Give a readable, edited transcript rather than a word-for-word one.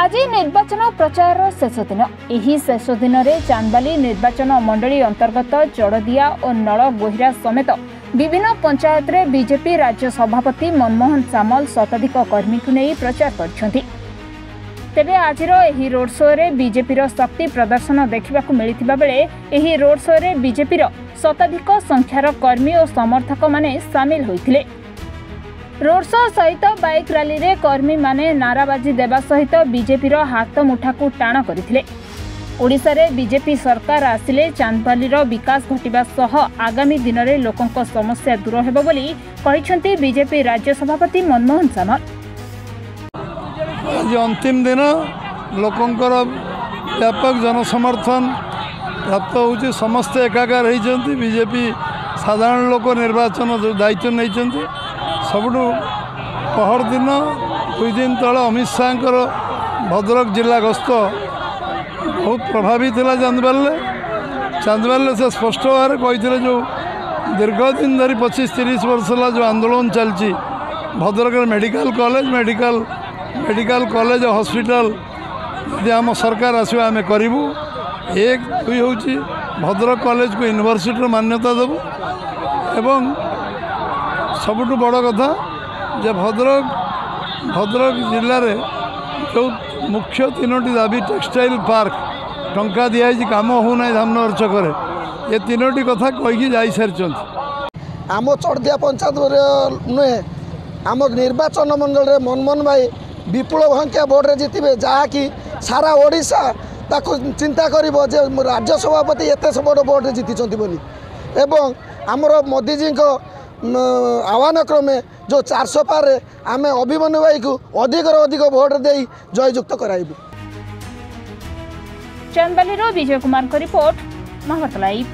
आज निर्वाचन प्रचार शेष दिन। यही शेष दिन में चांदबाली निर्वाचन मंडली अंतर्गत जड़दिया और नलगोहिरा समेत विभिन्न पंचायत रे बीजेपी राज्य सभापति मनमोहन सामल शताधिक कर्मी को नहीं प्रचार करछन्ति। तेबे आजिर एही रोड शो रे बीजेपीर शक्ति प्रदर्शन देखा मिलता बेले एही रोड शो रे बीजेपीर शताधिक संख्यार कर्मी और समर्थक माने सामिल होइथिले। रोड शो सहित बाइक रैली रे कर्मी माने नाराबाजी देवा सहित बीजेपीर हाथ मुठा को टाण करथिले। ओडिशा रे बीजेपी सरकार आसिले चांदबालीर विकास घटिबा सह आगामी दिन में लोकंक समस्या दूर हेबो बोली कहिसंती बीजेपी राज्य सभापति मनमोहन सामल। आज अंतिम दिन लोकंकर व्यापक जनसमर्थन प्राप्त होची। समस्त एकाकार होती। बीजेपी साधारण लोक निर्वाचन जो दायित्व नहीं सबुठु पहर दिन 2 दिन तले अमित शाह भद्रक जिला गस्त बहुत प्रभावित है। चांदबाल से स्पष्ट भाव कही जो दीर्घ दिन धरी 25-30 वर्ष है जो आंदोलन चलती भद्रक मेडिकल कॉलेज हॉस्पिटल यदि आम सरकार आसो आम करूँ। 1-2 हूँ भद्रक कॉलेज को यूनिवर्सिटी मान्यता देवु एवं सबुठ बड़ कथा जे भद्रक जिले में जो मुख्य 3टी दाबी टेक्सटाइल पार्क टंका दिखाई काम होना धामनगर छकरे ये 3टी कथा कहीकि जा सारी आम चढ़दिया पंचायत नुहे आम निर्वाचन मंडल में मनमोहन भाई विपुल संख्या भोट रे जीतबे जहाँकि सारा ओडिशा ताको चिंता करिवो जे राज्य सभापति एते बड़ भोट जीति बोली एवं आमर मोदीजी को आह्वान क्रमे जो 400 पार आम अभिमन्यु भाई को अधिक भोट दे जययुक्त कराइबु। चांदबाली विजय कुमार को रिपोर्ट महाभारत लाइव।